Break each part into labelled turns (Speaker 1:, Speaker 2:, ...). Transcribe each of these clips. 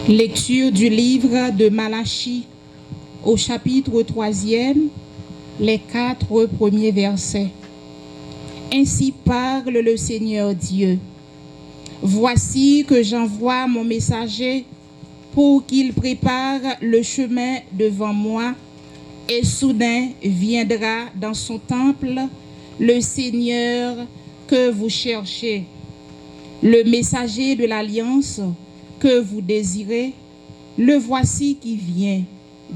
Speaker 1: Lecture du livre de Malachie au chapitre 3e, les 4 premiers versets. Ainsi parle le Seigneur Dieu. Voici que j'envoie mon messager pour qu'il prépare le chemin devant moi, et soudain viendra dans son temple le Seigneur que vous cherchez, le messager de l'alliance que vous désirez. Le voici qui vient,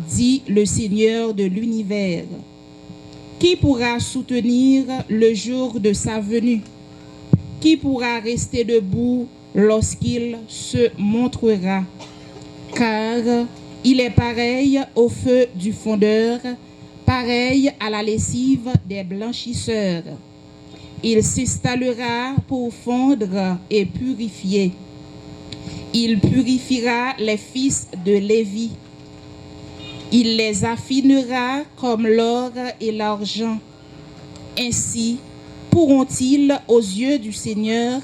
Speaker 1: dit le Seigneur de l'univers. Qui pourra soutenir le jour de sa venue? Qui pourra rester debout lorsqu'il se montrera? Car il est pareil au feu du fondeur, pareil à la lessive des blanchisseurs. Il s'installera pour fondre et purifier. Il purifiera les fils de Lévi. Il les affinera comme l'or et l'argent. Ainsi pourront-ils, aux yeux du Seigneur,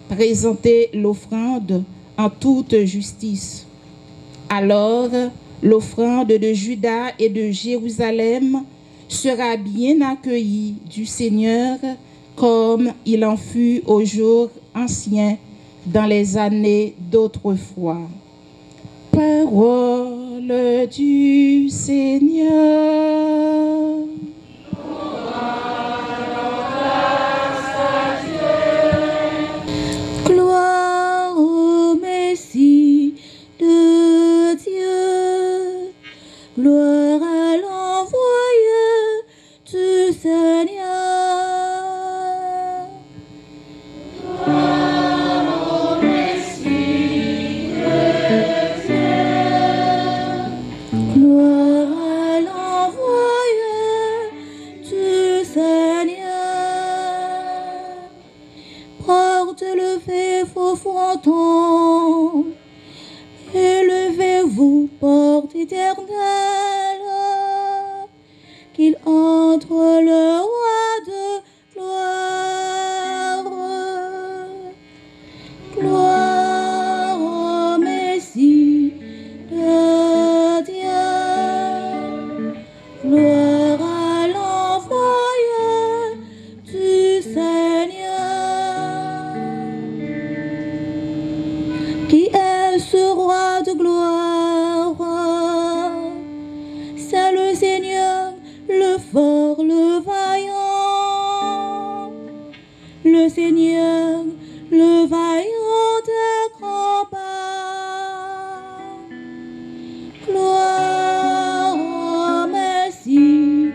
Speaker 1: présenter l'offrande en toute justice. Alors, l'offrande de Juda et de Jérusalem sera bien accueillie du Seigneur, comme il en fut aux jours anciens, dans les années d'autrefois. Parole du Seigneur.
Speaker 2: Gloire au Messie de Dieu, gloire à l'envoyé du Seigneur. Élevez-vous, porte éternelle, qu'il entre le roi de gloire. Gloire au Messie de Dieu, gloire à l'envoyé du Seigneur. Qui est ce roi de gloire? C'est le Seigneur, le fort, le vaillant. Le Seigneur, le vaillant des combats. Gloire au Messie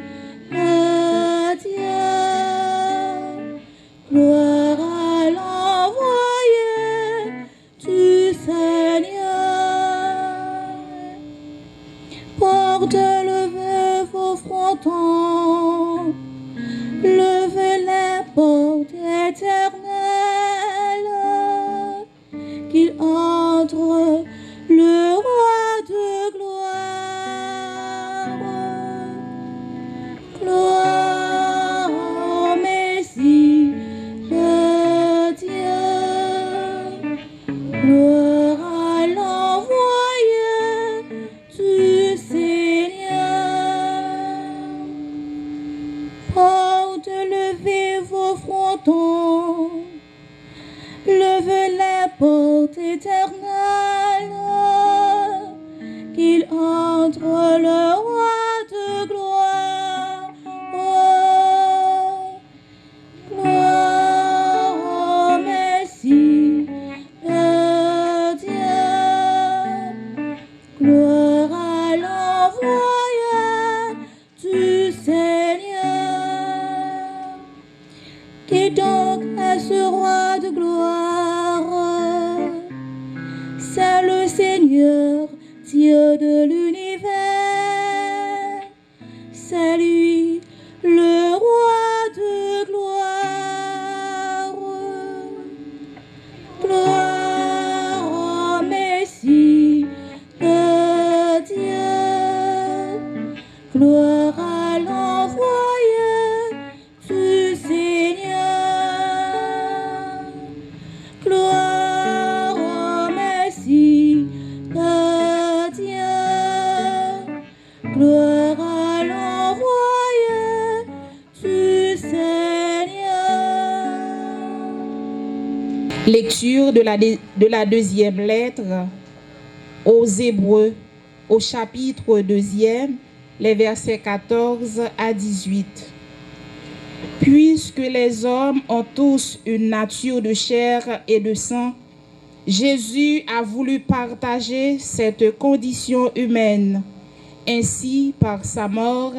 Speaker 2: de Dieu, gloire à l'envoyé du Seigneur. Porte, levez vos frontons, levez les portes éternelles, qu'il entre le roi de gloire. Gloire au Messie de Dieu, gloire à l'envoyé du Seigneur. Porte, levez vos frontons, levez les portes éternelles, qu'il entre le roi de gloire. Gloire au Messie de Dieu, gloire à l'envoyé du Seigneur. Qui donc est ce roi de gloire? C'est le Seigneur, Dieu de l'univers. C'est lui, le roi de gloire. Gloire au Messie de Dieu, gloire à l'envoyé du Seigneur. Gloire au Messie de gloire à l'envoyé du Seigneur.
Speaker 1: Lecture de la deuxième lettre aux Hébreux, au chapitre 2, les versets 14 à 18. Puisque les hommes ont tous une nature de chair et de sang, Jésus a voulu partager cette condition humaine. Ainsi, par sa mort,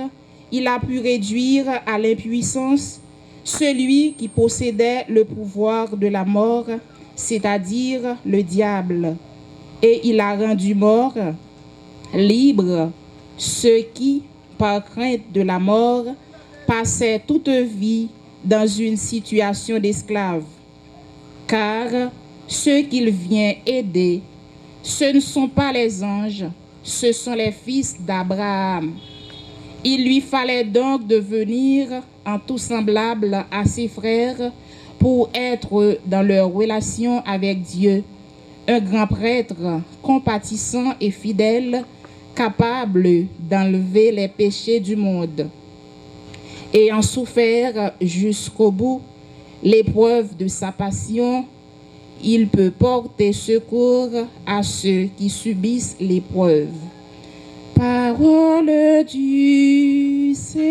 Speaker 1: il a pu réduire à l'impuissance celui qui possédait le pouvoir de la mort, c'est-à-dire le diable. Et il a rendu mort, libre, ceux qui, par crainte de la mort, passaient toute vie dans une situation d'esclave. Car ceux qu'il vient aider, ce ne sont pas les anges, ce sont les fils d'Abraham. Il lui fallait donc devenir en tout semblable à ses frères pour être dans leur relation avec Dieu, un grand prêtre compatissant et fidèle, capable d'enlever les péchés du monde. Ayant souffert jusqu'au bout l'épreuve de sa passion, il peut porter secours à ceux qui subissent l'épreuve. Parole du Seigneur.